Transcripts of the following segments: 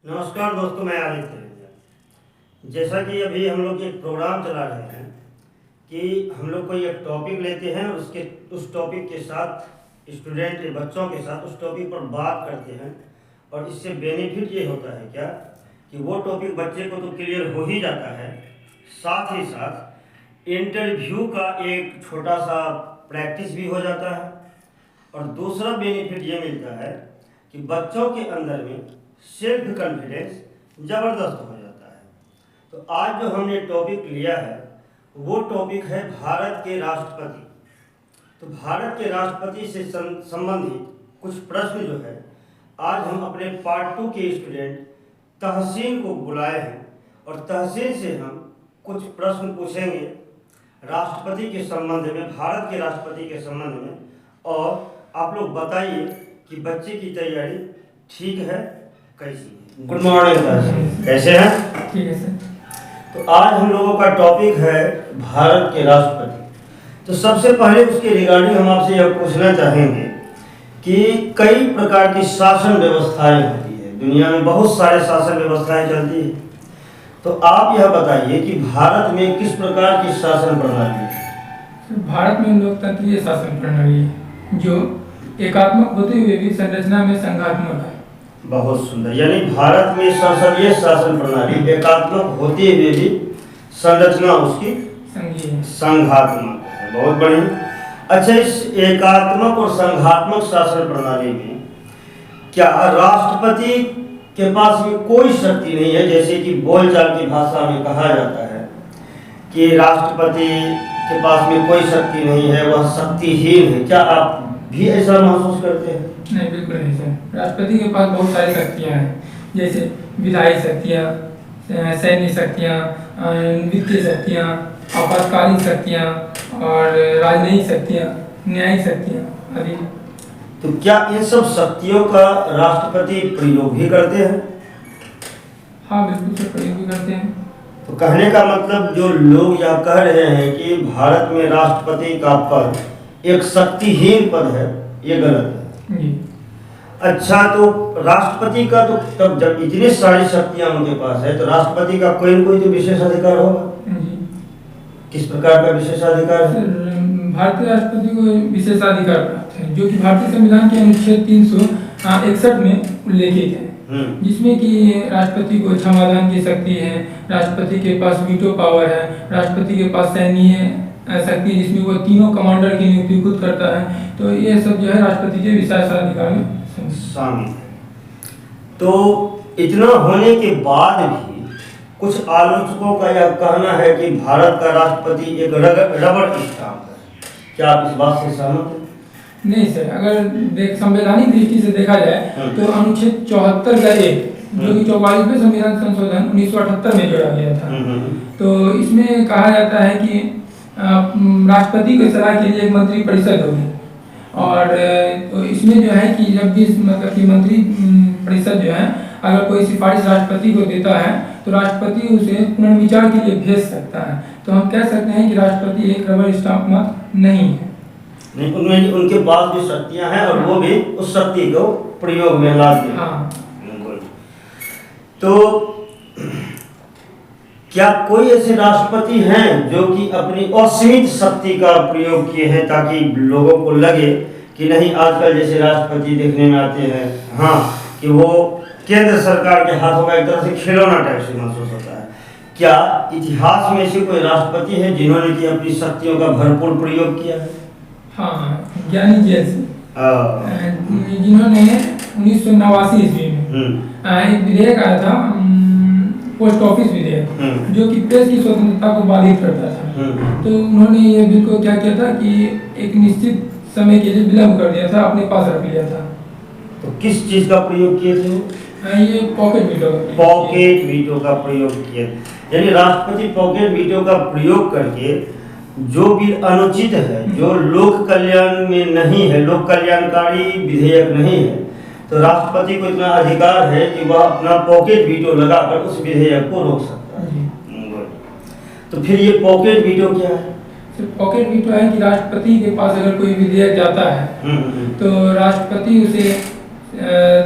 नमस्कार दोस्तों, मैं आदित्य रंजन। जैसा कि अभी हम लोग एक प्रोग्राम चला रहे हैं कि हम लोग कोई एक टॉपिक लेते हैं, उस टॉपिक के साथ स्टूडेंट के बच्चों के साथ उस टॉपिक पर बात करते हैं। और इससे बेनिफिट ये होता है क्या कि वो टॉपिक बच्चे को तो क्लियर हो ही जाता है, साथ ही साथ इंटरव्यू का एक छोटा सा प्रैक्टिस भी हो जाता है। और दूसरा बेनिफिट ये मिलता है कि बच्चों के अंदर में सेल्फ कॉन्फिडेंस ज़बरदस्त हो जाता है। तो आज जो हमने टॉपिक लिया है वो टॉपिक है भारत के राष्ट्रपति। तो भारत के राष्ट्रपति से संबंधित कुछ प्रश्न जो है आज हम अपने पार्ट 2 के स्टूडेंट तहसीन को बुलाए हैं और तहसीन से हम कुछ प्रश्न पूछेंगे राष्ट्रपति के संबंध में, भारत के राष्ट्रपति के संबंध में। और आप लोग बताइए कि बच्चे की तैयारी ठीक है कैसी। गुड मॉर्निंग सर, कैसे हैं? ठीक है सर। तो आज हम लोगों का टॉपिक है भारत के राष्ट्रपति। तो सबसे पहले उसके रिगार्डिंग हम आपसे यह पूछना चाहेंगे कि कई प्रकार की शासन व्यवस्थाएं होती है, दुनिया में बहुत सारे शासन व्यवस्थाएं चलती है। तो आप यह बताइए कि भारत में किस प्रकार की शासन प्रणाली है? भारत में लोकतंत्रीय शासन प्रणाली है जो एकात्मक होते हुए भी संरचना में संघात्मक है। बहुत सुंदर, यानी भारत में संसदीय शासन प्रणाली एकात्मक होते हुए भी संरचना उसकी संघात्मक है। बहुत बढ़िया। अच्छा, इस एकात्मक और संघात्मक शासन प्रणाली में क्या राष्ट्रपति के पास में कोई शक्ति नहीं है? जैसे कि बोलचाल की भाषा में कहा जाता है कि राष्ट्रपति के पास में कोई शक्ति नहीं है, वह शक्तिहीन है। क्या आप भी ऐसा महसूस करते हैं? नहीं, बिल्कुल नहीं सर। राष्ट्रपति के पास बहुत सारी शक्तियाँ हैं, जैसे विधायी शक्तियाँ, सैन्य शक्तियाँ, वित्तीय शक्तियाँ, आपातकालीन शक्तियाँ और राजनयिक शक्तियाँ, न्यायिक शक्तियाँ आदि। तो क्या इन सब शक्तियों का राष्ट्रपति प्रयोग भी करते हैं? हाँ, बिल्कुल सर, प्रयोग भी करते हैं। तो कहने का मतलब जो लोग यह कह रहे हैं कि भारत में राष्ट्रपति का पद एक शक्तिहीन पद है, ये गलत है जी। अच्छा, तो राष्ट्रपति का तो तब जब इतनी सारी शक्तियां उनके पास है तो राष्ट्रपति का कोई न कोई तो विशेषाधिकार होगा। जी। किस प्रकार का विशेषाधिकार है? भारतीय राष्ट्रपति को विशेषाधिकार प्राप्त है जो कि भारतीय संविधान के अनुच्छेद 361 में उल्लेखित है, जिसमें कि राष्ट्रपति को क्षमादान की शक्ति है, राष्ट्रपति के पास वीटो पावर है, राष्ट्रपति के पास सैन्य शक्ति जिसमें वो तीनों कमांडर की नियुक्ति खुद करता है। तो ये सब जो है राष्ट्रपति के विशेषाधिकार में शामिल है। तो इतना होने के बाद भी कुछ आलोचकों का यह कहना है कि भारत का राष्ट्रपति एक रबर स्टाम्प है। क्या आप इस बात से सहमत हैं? नहीं सर, अगर संवैधानिक दृष्टि से देखा जाए तो अनुच्छेद 74 का एक जो कि 44वें संविधान संशोधन 1978 में जोड़ा गया था, तो इसमें कहा जाता है कि राष्ट्रपति को सलाह के लिए एक मंत्री परिषद होगी। और तो इसमें जो है कि जब भी मतलब कि मंत्री परिषद जो है अगर कोई सिफारिश राष्ट्रपति को देता है तो राष्ट्रपति उसे पुनर्विचार के लिए भेज सकता है। तो हम कह सकते हैं कि राष्ट्रपति एक रबर स्टाम्प मत नहीं है। नहीं, उनमें उनके पास भी शक्तियां हैं और वो भी उस शक्ति को प्रयोग में लाते हैं। हाँ। तो क्या कोई ऐसे राष्ट्रपति हैं जो कि अपनी असीमित शक्ति का प्रयोग किए हैं ताकि लोगों को लगे कि नहीं, आजकल जैसे राष्ट्रपति देखने में आते हैं हाँ कि वो केंद्र सरकार के हाथों का एक तरह से खिलौना टाइप से महसूस होता है? क्या इतिहास में ऐसे कोई राष्ट्रपति है जिन्होंने कि अपनी शक्तियों का भरपूर प्रयोग किया है? हाँ, ज्ञानी जैसे जिन्होंने 1989 ईस्वी में एक विधेयक आया था, पोस्ट ऑफिस विधेयक, जो कि प्रेस की स्वतंत्रता को बाधित करता था। तो उन्होंने ये बिल को क्या किया था कि एक निश्चित समय के लिए विलंब कर दिया था, अपने पास रख लिया था। तो किस चीज का प्रयोग किए थे? ये पॉकेट वीटो का प्रयोग किया। यानी राष्ट्रपति पॉकेट वीटो का प्रयोग करके जो बिल अनुचित है, जो लोक कल्याण में नहीं है, लोक कल्याणकारी विधेयक नहीं है, तो राष्ट्रपति को इतना अधिकार है कि वह अपना पॉकेट वीटो लगाकर उस विधेयक को रोक सकता है। तो फिर ये पॉकेट वीटो क्या है? पॉकेट वीटो है कि राष्ट्रपति के पास अगर कोई विधेयक जाता है तो राष्ट्रपति उसे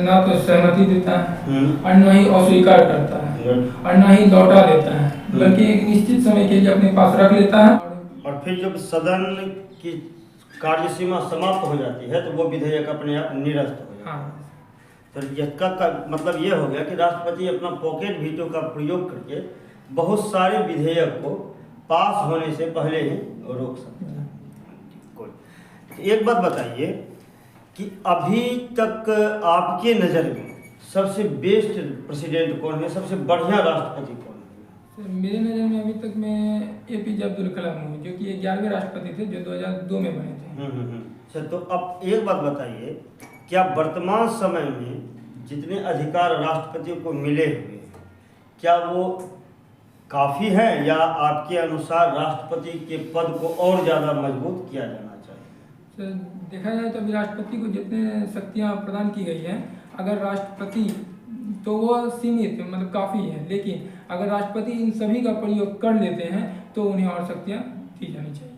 ना तो सहमति देता है और ना ही अस्वीकार करता है और ना ही लौटा देता है, बल्कि एक निश्चित समय के लिए अपने पास रख लेता है। और फिर जब सदन की कार्यसीमा समाप्त हो जाती है तो वो विधेयक अपने आप निरस्त हो जाता है। हाँ। तो इसका मतलब ये हो गया कि राष्ट्रपति अपना पॉकेट वीटो का प्रयोग करके बहुत सारे विधेयक को पास होने से पहले ही रोक सकता है। कोई एक बात बताइए कि अभी तक आपके नज़र में सबसे बेस्ट प्रेसिडेंट कौन है, सबसे बढ़िया राष्ट्रपति कौन है? मेरे नज़र में अभी तक मैं APJ अब्दुल कलाम हूँ, जो कि 11वें राष्ट्रपति थे, जो 2002 में बने थे। अच्छा, तो अब एक बात बताइए, क्या वर्तमान समय में जितने अधिकार राष्ट्रपति को मिले हुए हैं, क्या वो काफ़ी है या आपके अनुसार राष्ट्रपति के पद को और ज़्यादा मजबूत किया जाना चाहिए? सर, देखा जाए तो अभी राष्ट्रपति को जितने शक्तियाँ प्रदान की गई हैं, अगर राष्ट्रपति तो वो सीमित मतलब काफ़ी है, लेकिन अगर राष्ट्रपति इन सभी का प्रयोग कर लेते हैं तो उन्हें और शक्तियाँ दी जानी चाहिए।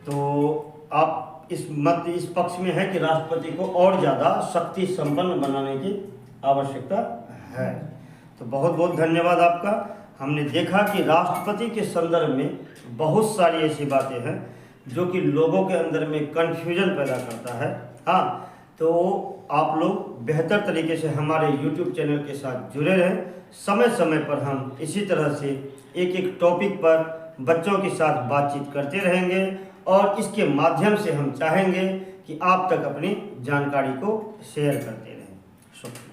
तो आप इस पक्ष में है कि राष्ट्रपति को और ज़्यादा शक्ति संपन्न बनाने की आवश्यकता है। तो बहुत बहुत धन्यवाद आपका। हमने देखा कि राष्ट्रपति के संदर्भ में बहुत सारी ऐसी बातें हैं जो कि लोगों के अंदर में कन्फ्यूजन पैदा करता है। हाँ, तो आप लोग बेहतर तरीके से हमारे YouTube चैनल के साथ जुड़े रहें। समय समय पर हम इसी तरह से एक एक टॉपिक पर बच्चों के साथ बातचीत करते रहेंगे और इसके माध्यम से हम चाहेंगे कि आप तक अपनी जानकारी को शेयर करते रहें। शुक्रिया।